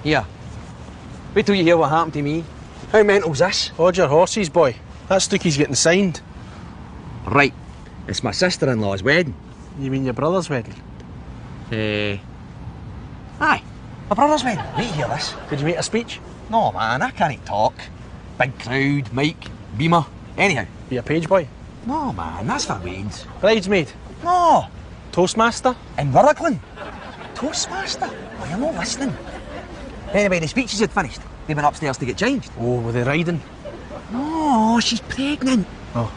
Here. Wait till you hear what happened to me. How mental's this? Hold your horses, boy. That Stooky's getting signed. Right. It's my sister-in-law's wedding. You mean your brother's wedding? Aye. My brother's wedding. Wait to hear this. Did you make a speech? No, man, I can't talk. Big crowd, mic, beamer. Anyhow. Be a page boy? No, man, that's for weddings. Bridesmaid? No. Toastmaster? In Rutherglen. Toastmaster? Oh, you're not listening. Anyway, the speeches had finished. They went upstairs to get changed. Oh, were they riding? No, she's pregnant. Oh.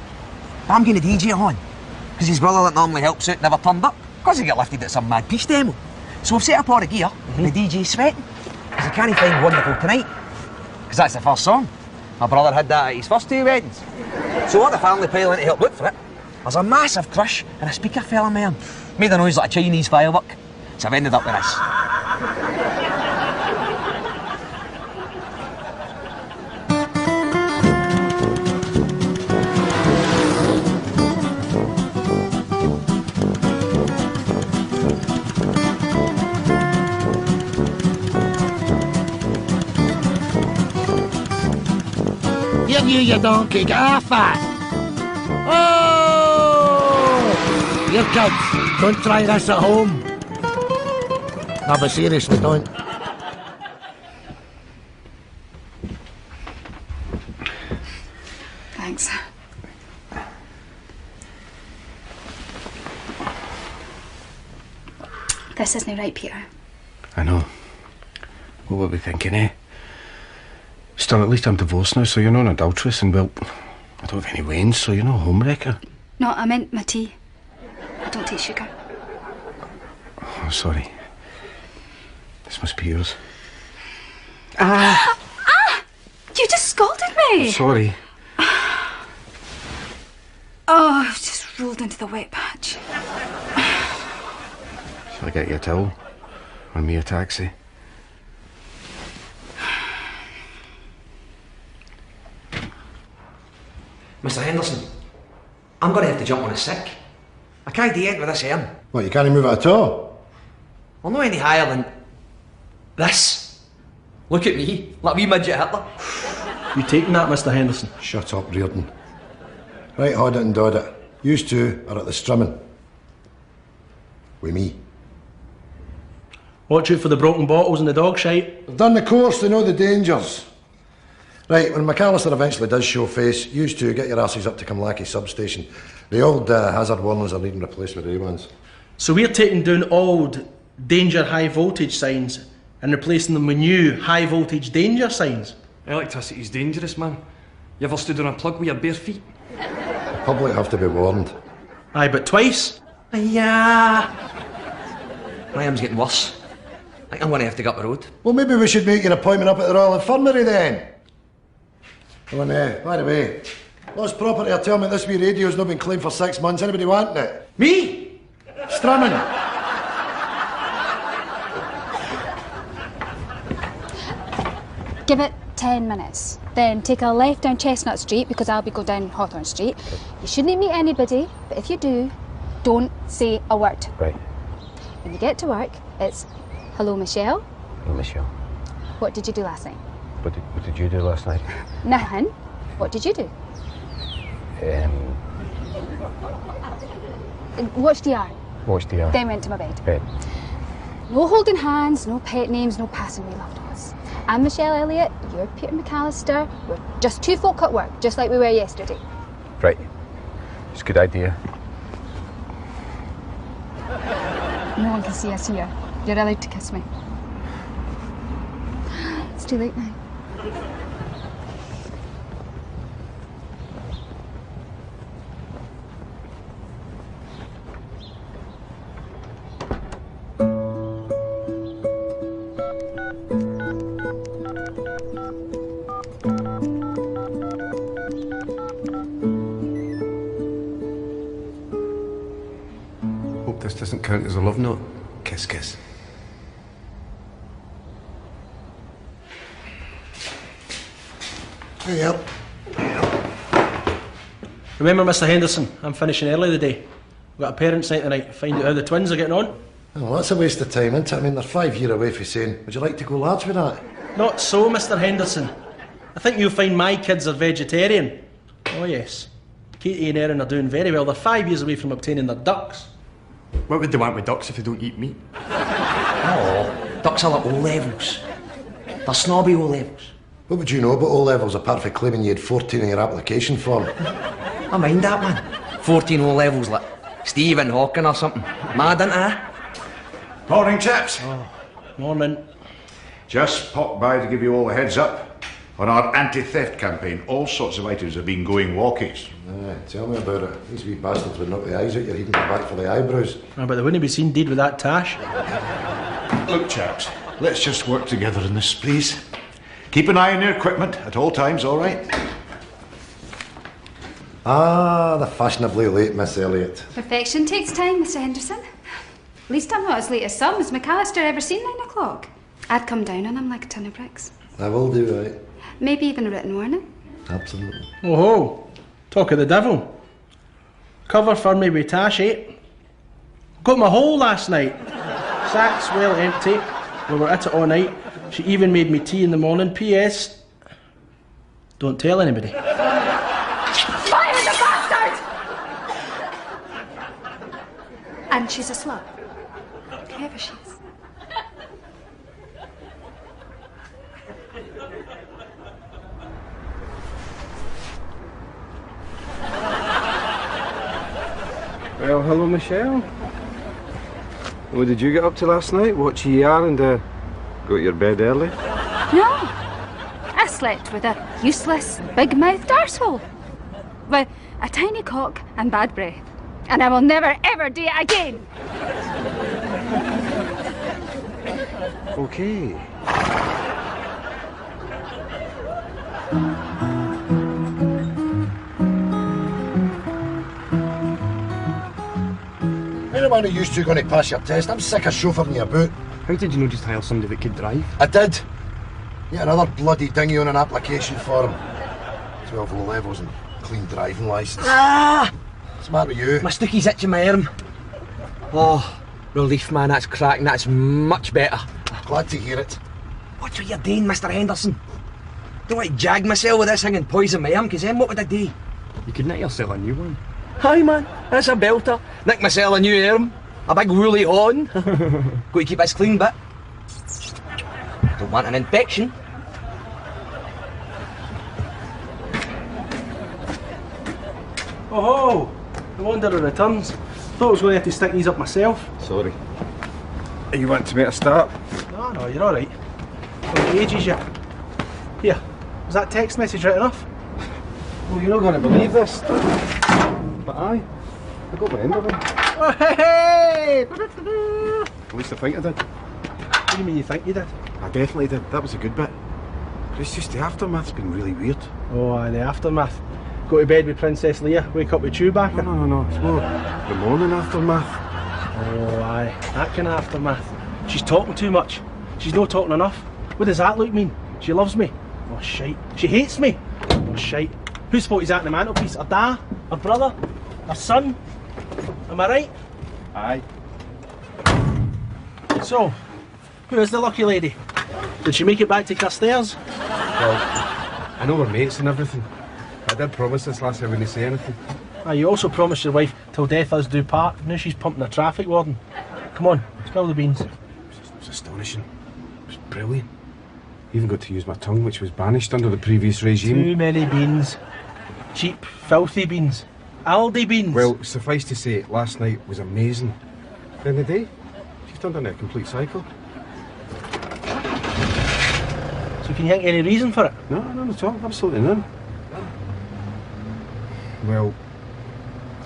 I'm going to DJ on. Because his brother that normally helps out never turned up. Because he got lifted at some mad peace demo. So we've set up all the gear, and the DJ's sweating. Because he can't find Wonderful Tonight. Because that's the first song. My brother had that at his first 2 weddings. So what the family pile in to help look for it. There's a massive crush and a speaker fell in my arm. Made a noise like a Chinese firework. So I've ended up with this. You donkey, get off that! Oh! You kids, don't try this at home. No, but seriously, don't. Thanks. This isn't right, Peter. I know. What were we thinking, eh? Still, at least I'm divorced now, so you're not an adulteress, and well, I don't have any wains, so you're no homewrecker. No, I meant my tea. I don't take sugar. Oh, sorry. This must be yours. You just scolded me! Sorry. Oh, I've just rolled into the wet patch. Shall I get you a towel? Or me a taxi? Mr. Henderson, I'm going to have to jump on a sick. I can't do it with this arm. What, you can't move it at all? Well, not any higher than this. Look at me, like a wee midget Hitler. You taking that, Mr. Henderson? Shut up, Reardon. Right, hold it and dod it. You two are at the strumming. With me. Watch out for the broken bottles and the dog shite. They've done the course, they know the dangers. Right, when McAllister eventually does show face, you two get your asses up to Cumlacky substation. The old hazard warnings are needing replaced with new ones. So we're taking down old danger high voltage signs and replacing them with new high voltage danger signs? Electricity's dangerous, man. You ever stood on a plug with your bare feet? The public have to be warned. Aye, but twice? Yeah. My arm's getting worse. I think I'm going to have to go up the road. Well, maybe we should make an appointment up at the Royal Infirmary then. Oh, and by the way, Lost Property are telling me this wee radio's not been cleaned for 6 months. Anybody wanting it? Me? Strumming. Give it 10 minutes. Then take a left down Chestnut Street because I'll be going down Hawthorne Street. You shouldn't meet anybody, but if you do, don't say a word. Right. When you get to work, it's hello, Michelle. Hey, Michelle. What did you do last night? What did you do last night? Nothing. What did you do? Watched DR. Watched DR. Then went to my bed. Bed. No holding hands, no pet names, no passing away loved ones. I'm Michelle Elliott, you're Peter McAllister. We're just two folk at work, just like we were yesterday. Right. It's a good idea. No one can see us here. You're allowed to kiss me. It's too late now. Hope this doesn't count as a love note. Kiss, kiss. Hey, up. Remember, Mr. Henderson, I'm finishing early today. We've got a parents' night tonight. Find out how the twins are getting on. Well, that's a waste of time, isn't it? I mean, they're 5 years away from saying, would you like to go large with that? Not so, Mr. Henderson. I think you'll find my kids are vegetarian. Oh, yes. Katie and Erin are doing very well. They're 5 years away from obtaining their ducks. What would they want with ducks if they don't eat meat? Oh, ducks are like O-levels. They're snobby O-levels. What would you know about O-levels apart from claiming you had 14 in your application form? I mind that, man. 14 O-levels like Stephen Hawking or something. Mad, ain't I? Morning, chaps. Morning. Just popped by to give you all a heads up on our anti-theft campaign. All sorts of items have been going walkies. Aye, tell me about it. These wee bastards would knock the eyes out your head and go back for the eyebrows. But they wouldn't be seen dead with that tash. Look, chaps, let's just work together in this, please. Keep an eye on your equipment at all times, all right? Ah, the fashionably late Miss Elliot. Perfection takes time, Mr. Henderson. At least I'm not as late as some. Has McAllister ever seen 9 o'clock? I'd come down on him like a ton of bricks. I will do, right? Maybe even a written warning. Absolutely. Oh ho! Talk of the devil. Cover for me with tash, eh? Got my hole last night. Sacks well empty. We were at it all night. She even made me tea in the morning. P.S. Don't tell anybody. Fire the bastard! And she's a slut. Whoever she is. Well, hello, Michelle. What did you get up to last night? Watch ER and go to your bed early? No. I slept with a useless, big-mouthed arsehole. With a tiny cock and bad breath. And I will never, ever do it again. Okay. Anyone who used to going to pass your test, I'm sick of chauffeuring you about. How did you know just hire somebody that could drive? I did. Yet another bloody dinghy on an application form. 12 low levels and clean driving licence. Ah! What's the matter with you? My stookie's itching my arm. Oh, relief, man. That's cracking. That's much better. Glad to hear it. Watch what you're doing, Mr. Henderson. Don't want to jag myself with this thing and poison my arm, because then what would I do? You could knit yourself a new one. Aye, man. That's a belter. Nick myself a new arm. A big woolly horn. Got to keep this clean bit. Don't want an infection. Oh ho! The wanderer returns. Thought I was going to have to stick these up myself. Sorry. You want to make a start? No, you're alright. For ages, you. Here, was that text message written off? Well, you're not going to believe this. But aye, I got my end of it. Oh, hey! At least I think I did. What do you mean you think you did? I definitely did. That was a good bit. But it's just the aftermath's been really weird. Oh, aye, the aftermath. Go to bed with Princess Leia, wake up with Chewbacca. No. It's more the morning aftermath. Oh, aye, that kind of aftermath. She's talking too much. She's not talking enough. What does that look mean? She loves me. Oh, shite. She hates me. Oh, shite. Whose fault is that in the mantelpiece? Her dad? Her brother? Her son? Am I right? Aye. So, who is the lucky lady? Did she make it back to Carstairs? Well, I know we're mates and everything. I did promise this last year I wouldn't say anything. Ah, you also promised your wife till death us do part. Now she's pumping a traffic warden. Come on, spill the beans. It was astonishing. It was brilliant. I even got to use my tongue, which was banished under the previous regime. Too many beans. Cheap, filthy beans. Aldi beans. Well, suffice to say, last night was amazing. Then the day, she turned into a complete cycle. So can you think any reason for it? No, none at all. Absolutely none. Well,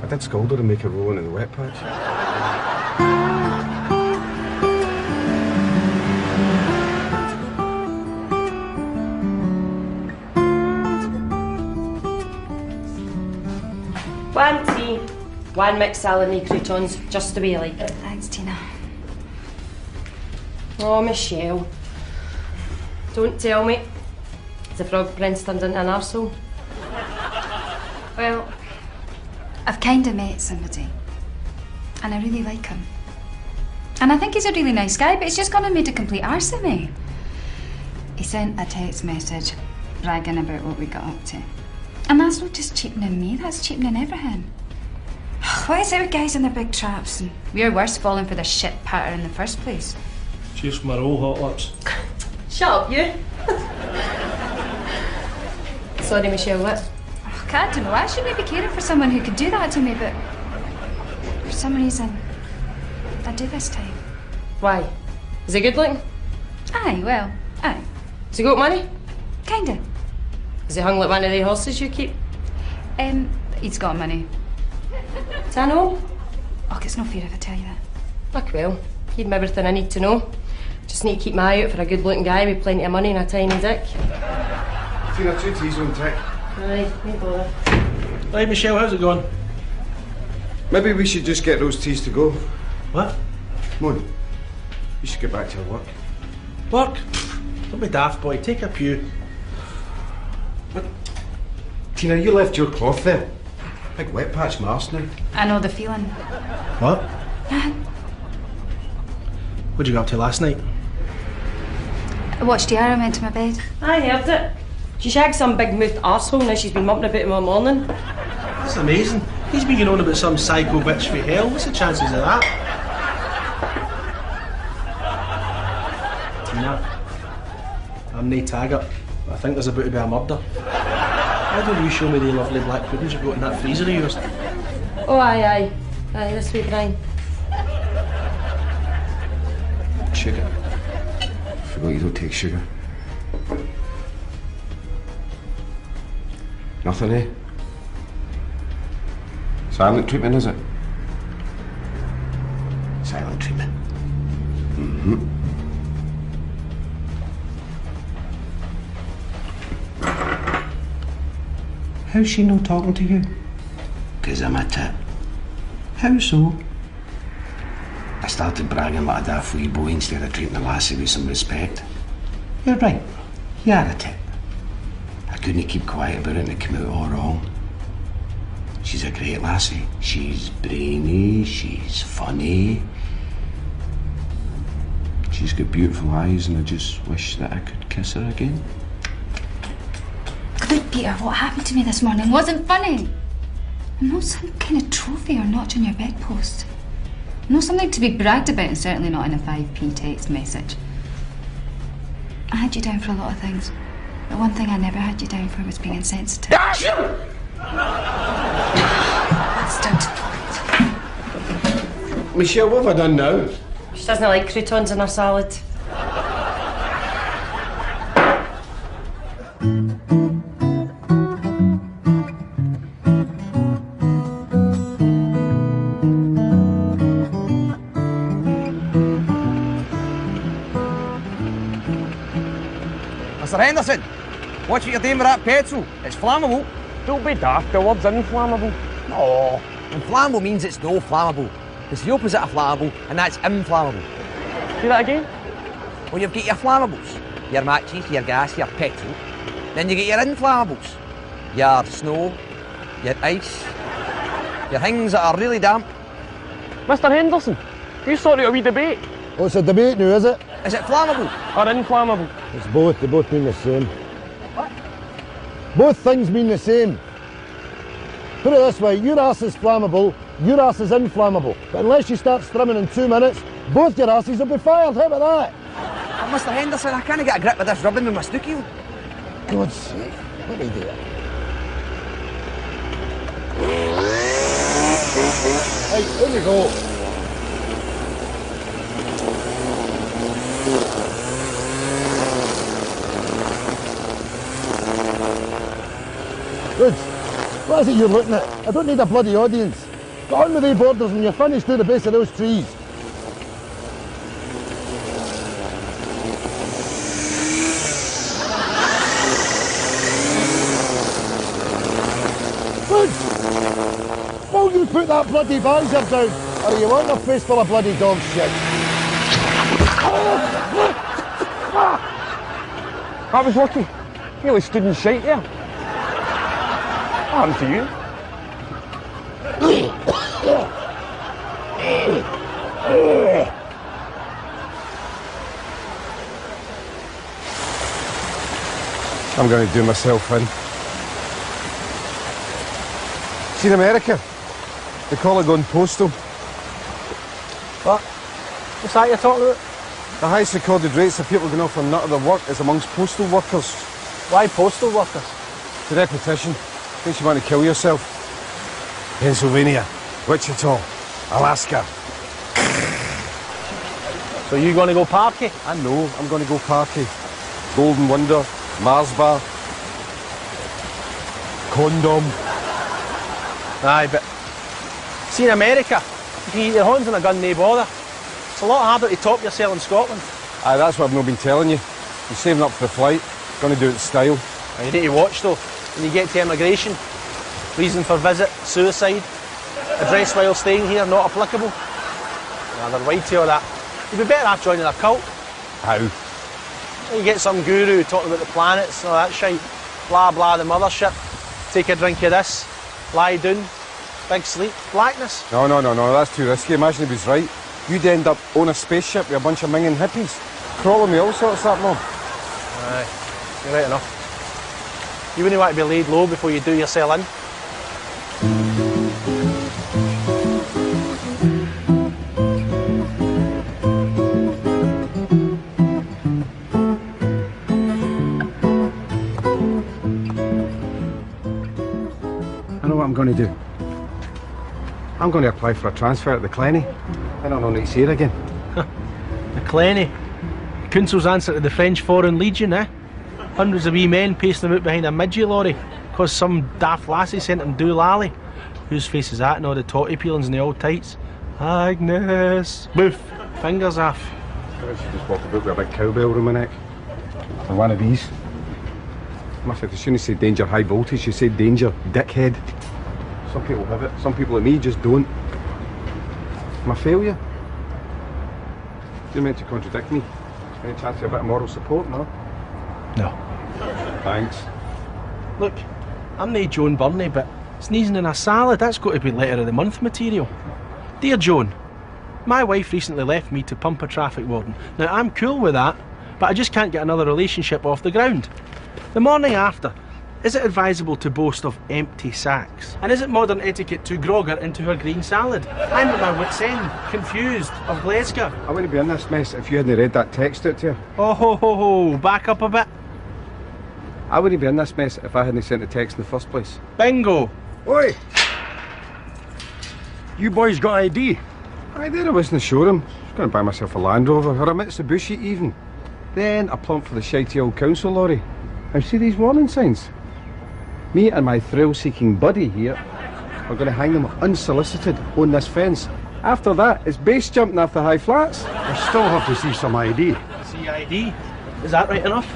I did scold her and make her roll into the wet patch. One tea, one mixed salad and croutons, just the way you like it. Thanks, Tina. Oh, Michelle. Don't tell me. The Frog Prince turned into an arsehole. Well, I've kind of met somebody. And I really like him. And I think he's a really nice guy, but he's just gone and made a complete arse of me. He sent a text message bragging about what we got up to. And that's not just cheapening me, that's cheapening everything. Why is it with guys in their big traps? And we're worse falling for the shit patter in the first place. Cheers for my roll, hot lips. Shut up, you. Sorry, Michelle, what? Oh, I don't know, I shouldn't be caring for someone who could do that to me, but for some reason, I do this time. Why? Is he good looking? Aye, well, aye. Has he got money? Kinda. Is he hung like one of the horses you keep? He's got money. Do I know? Oh, it's no fear if I tell you that. Look, well, he'd me everything I need to know. Just need to keep my eye out for a good looking guy with plenty of money and a tiny dick. Tina, 2 teas on tick. Aye, no bother. Right, Michelle, how's it going? Maybe we should just get those teas to go. What? Come on. You should get back to your work. Work? Don't be daft, boy. Take a pew. But, Tina, you left your cloth there. Big wet patch, my arse now. I know the feeling. What? What'd you get up to last night? I watched Yara went to my bed. I heard it. She shagged some big mouthed arsehole now she's been mumping about him all morning. That's amazing. He's been going on about some psycho bitch for hell. What's the chances of that? Tina, I'm nae taggart, but I think there's about to be a murder. Why don't you show me the lovely black puddings you've got in that freezer of yours? Oh, aye. Aye, this way, Brian. Sugar. Forgot you don't take sugar. Nothing, eh? Silent treatment, is it? Silent treatment. Mm-hmm. How's she no talking to you? 'Cause I'm a tit. How so? I started bragging like a daft wee boy instead of treating the lassie with some respect. You're right. You are a tit. I couldn't keep quiet about it and it came out all wrong. She's a great lassie. She's brainy, she's funny. She's got beautiful eyes and I just wish that I could kiss her again. Good, Peter, what happened to me this morning wasn't funny. I'm not some kind of trophy or notch on your bedpost. Not something to be bragged about and certainly not in a 5p text message. I had you down for a lot of things. But one thing I never had you down for was being insensitive. That's down to point. Michelle, what have I done now? She doesn't like croutons in her salad. Mr. Henderson, watch what you're doing with that petrol. It's flammable. Don't be daft, the word's inflammable. No, inflammable means it's no flammable. It's the opposite of flammable, and that's inflammable. Do that again? Well, you've got your flammables, your matches, your gas, your petrol. Then you get your inflammables, your snow, your ice, your things that are really damp. Mr. Henderson, you sorted a wee debate. Oh, it's a debate now, is it? Is it flammable? Or inflammable? It's both. They both mean the same. What? Both things mean the same. Put it this way, your ass is flammable, your ass is inflammable. But unless you start strumming in 2 minutes, both your asses will be fired. How about that? Oh, Mr. Henderson, I can't get a grip with this rubbing with my stookie. God's sake, let me do it. Right, here we go. Good. What is it you're looking at? I don't need a bloody audience. Get on with the borders when you're finished to the base of those trees. Good. Will you put that bloody visor down, or you want a face full of bloody dog shit? That was lucky. Nearly stood in shite there. What happened to you? I'm going to do myself in. See in America, they call it going postal. What? What's that you're talking about? The highest recorded rates of people going off on nut of their work is amongst postal workers. Why postal workers? The repetition. Makes you want to kill yourself. Pennsylvania, Wichita, Alaska. So you going to go parky? I know, I'm going to go parky. Golden Wonder, Mars Bar, Condom. Aye, but see in America, you can get your hands on a gun, no bother. It's a lot harder to top yourself in Scotland. Aye, that's what I've not been telling you. I'm saving up for the flight, going to do it in style. Now, you need to watch though, when you get to immigration. Reason for visit, suicide. Address while staying here, not applicable. Nah, they're wide to all that. You'd be better off joining a cult. How? You get some guru talking about the planets and all that shite. Blah blah, the mothership. Take a drink of this. Lie down. Big sleep. Blackness. No, that's too risky. Imagine he was right. You'd end up on a spaceship with a bunch of minging hippies. Crawling with all sorts of that, Mum. Aye, you're right enough. You wouldn't want to be laid low before you do yourself in. I know what I'm going to do. I'm going to apply for a transfer at the Clenny. I don't know next year again. The Clenny. Council's answer to the French Foreign Legion, eh? Hundreds of wee men pacing about behind a midgie lorry cause some daft lassie sent them doolally. Whose face is that and all the totty peelings and the old tights? Agnes. Boof. Fingers off. I should just walk about with a big cowbell around my neck. Or one of these. I must have, as soon as you say danger high voltage, you say danger dickhead. Some people have it, some people like me just don't. Am I a failure? You're meant to contradict me. Any chance of a bit of moral support, no? No. Thanks. Look, I'm no Joan Burney, but sneezing in a salad, that's got to be letter of the month material. Dear Joan, my wife recently left me to pump a traffic warden. Now, I'm cool with that, but I just can't get another relationship off the ground. The morning after, is it advisable to boast of empty sacks? And is it modern etiquette to grog her into her green salad? I'm at my wit's end, confused, of Glasgow. I wouldn't be in this mess if you hadn't read that text out to you. Oh ho ho ho, back up a bit. I wouldn't be in this mess if I hadn't sent the text in the first place. Bingo. Oi! You boys got ID? Aye, there I was in the showroom. I was going to buy myself a Land Rover, or a Mitsubishi even. Then I plumped for the shitey old council lorry. Now see these warning signs? Me and my thrill-seeking buddy here are going to hang them unsolicited on this fence. After that, it's base jumping off the high flats. I still have to see some ID. See ID? Is that right enough?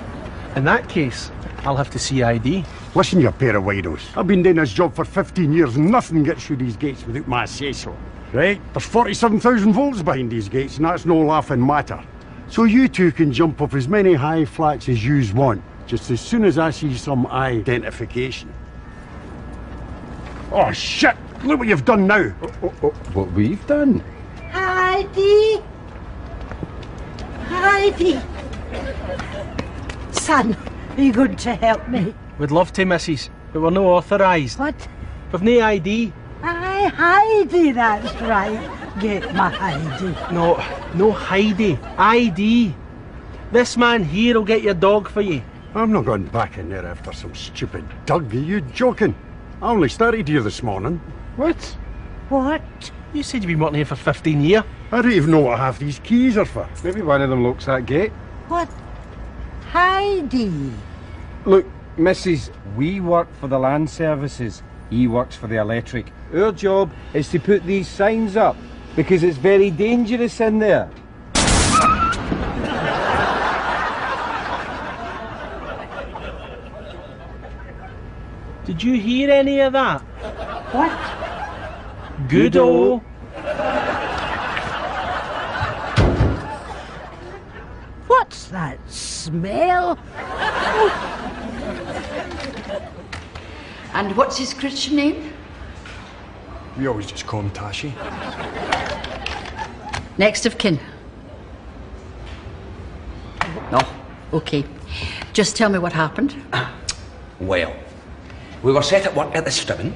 In that case, I'll have to see ID. Listen, you pair of widos. I've been doing this job for 15 years and nothing gets through these gates without my say-so. Right? There's 47,000 volts behind these gates and that's no laughing matter. So you two can jump off as many high flats as yous want, just as soon as I see some identification. Oh shit! Look what you've done now! What we've done? Heidi! Heidi! Son, are you going to help me? We'd love to, missus, but we're no authorised. What? We've no ID. Aye, Heidi, that's right. Get my Heidi. No Heidi. ID. This man here will get your dog for you. I'm not going back in there after some stupid Doug. Are you joking? I only started here this morning. What? What? You said you've been working here for 15 years. I don't even know what half these keys are for. Maybe one of them locks that gate. What? Heidi. Look, Mrs., we work for the land services. He works for the electric. Our job is to put these signs up because it's very dangerous in there. Did you hear any of that? What? Good-o. What's that smell? And what's his Christian name? We always just call him Tashi. Next of kin. No. Okay. Just tell me what happened. Well, we were set at work at the strimming.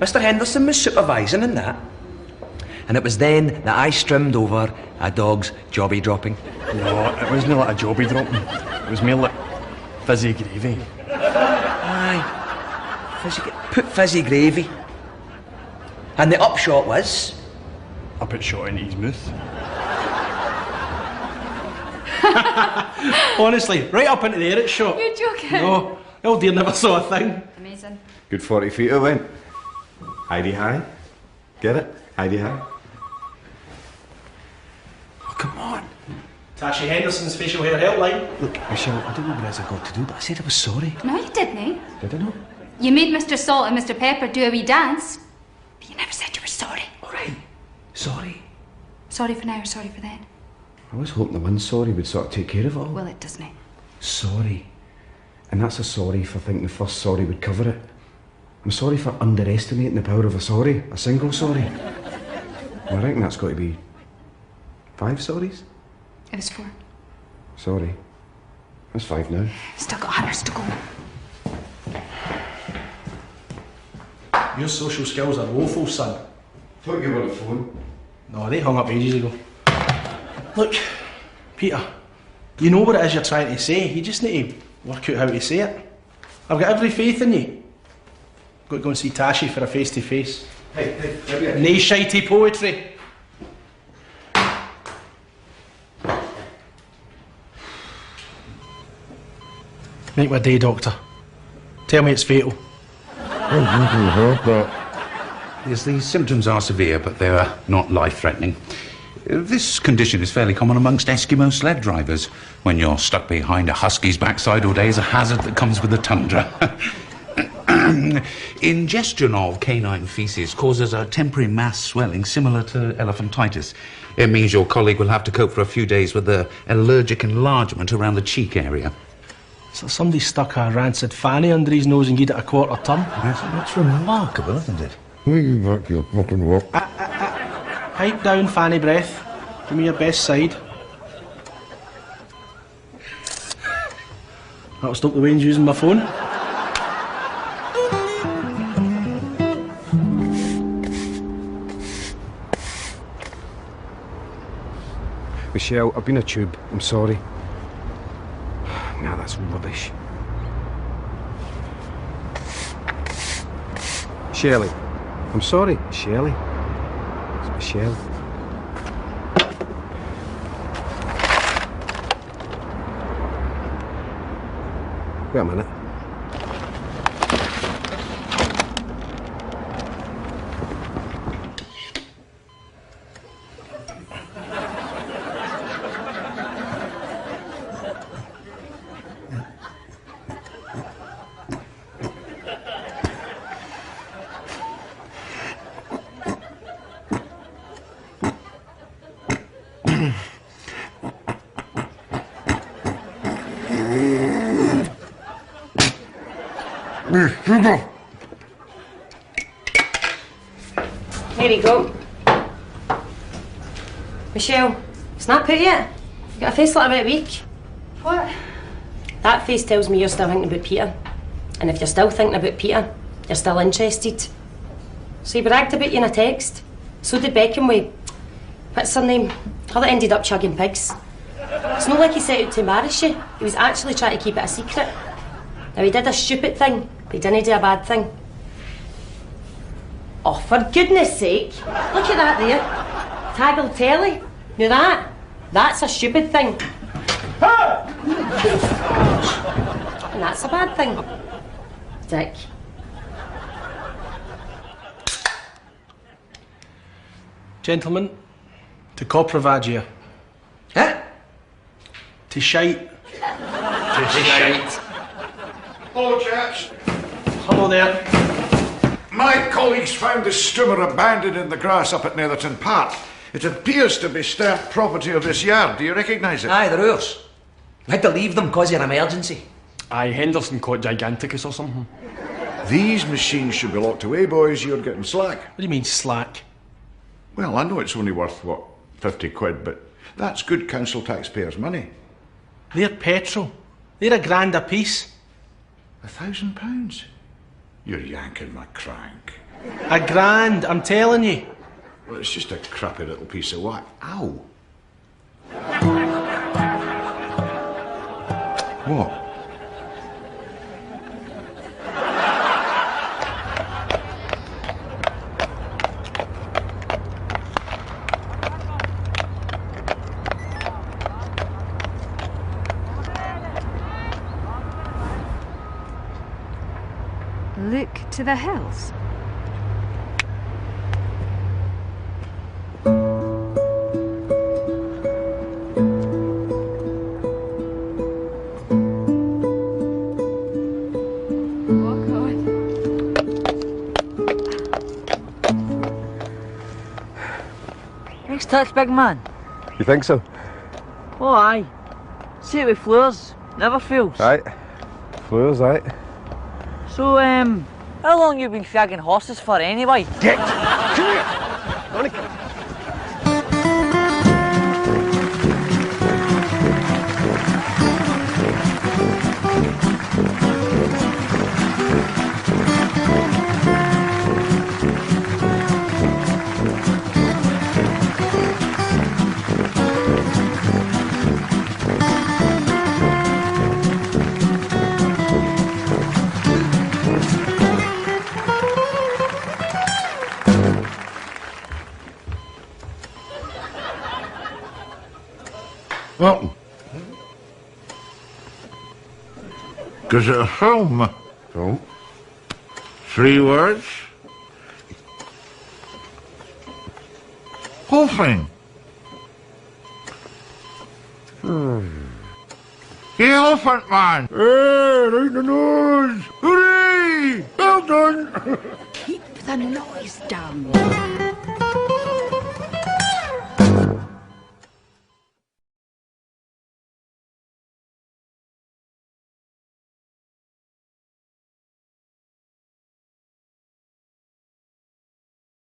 Mr. Henderson was supervising and that. And it was then that I strimmed over a dog's jobby dropping. No, it wasn't like a jobby dropping. It was more like fizzy gravy. Aye. Put fizzy gravy. And the upshot was... I put shot into his mouth. Honestly, right up into the air it's shot. You're joking. No, the old dear never saw a thing. Amazing. Good 40 feet it went. Heidi high. Get it? Heidi high. Oh, come on. Tashi Henderson's facial hair helpline. Look, Michelle, I don't know what else I got to do, but I said I was sorry. No, you didn't. Did I not? You made Mr. Salt and Mr. Pepper do a wee dance, but you never said you were sorry. All right. Sorry. Sorry for now or sorry for then? I was hoping the one sorry would sort of take care of it all. Well, it doesn't. Sorry. And that's a sorry for thinking the first sorry would cover it. I'm sorry for underestimating the power of a sorry. A single sorry. Well, I reckon that's got to be 5 sorries? It was 4. Sorry. That's 5 now. Still got hours to go. Your social skills are woeful, son. Thought you were on the phone. No, they hung up ages ago. Look, Peter, you know what it is you're trying to say. You just need to work out how to say it. I've got every faith in you. Got to go and see Tashi for a face-to-face. Hey, Nae shitey poetry. Make my day, Doctor. Tell me it's fatal. Yes, the symptoms are severe, but they are not life-threatening. This condition is fairly common amongst Eskimo sled drivers. When you're stuck behind a husky's backside all day is a hazard that comes with the tundra. Ingestion of canine feces causes a temporary mass swelling similar to elephantitis. It means your colleague will have to cope for a few days with an allergic enlargement around the cheek area. So somebody stuck a rancid fanny under his nose and gave it a quarter ton. That's remarkable, isn't it? Will you back your fucking work? Pipe down, fanny breath. Give me your best side. That'll stop the Wayne's using my phone. Michelle, I've been a tube. I'm sorry. Nah, that's rubbish. Shelley. I'm sorry, Shelley. It's Michelle. Wait a minute. There you go. Michelle, it's not put yet. You got a face like about a week. What? That face tells me you're still thinking about Peter. And if you're still thinking about Peter, you're still interested. So he bragged about you in a text. So did Beckham with... what's her name? Her that ended up chugging pigs. It's not like he set out to embarrass you. He was actually trying to keep it a secret. Now he did a stupid thing, but he didn't do a bad thing. Oh, for goodness sake. Look at that there. Taggle telly. Now that's a stupid thing. And that's a bad thing. Dick. Gentlemen, to Copravagia. Huh? To shite. To shite. Hello, chaps. Hello there. My colleagues found the strimmer abandoned in the grass up at Netherton Park. It appears to be stamped property of this yard. Do you recognise it? Aye, they're ours. We had to leave them because of an emergency. Aye, Henderson caught Giganticus or something. These machines should be locked away, boys. You're getting slack. What do you mean, slack? Well, I know it's only worth, what, 50 quid, but that's good council taxpayers' money. They're petrol. They're £1,000 a piece. £1,000? You're yanking my crank. £1,000, I'm telling you. Well, it's just a crappy little piece of what? Ow. What? Look to the hills. Nice touch, big man. You think so? Oh, aye. See it with floors. Never fails. Aye. Floors, aye. So, how long you been shagging horses for anyway? Get! Come here! Monica! Well, because at home, oh. 3 words, whole thing. The Elephant Man. Hey, right in the nose. Hooray! Well done. Keep the noise down.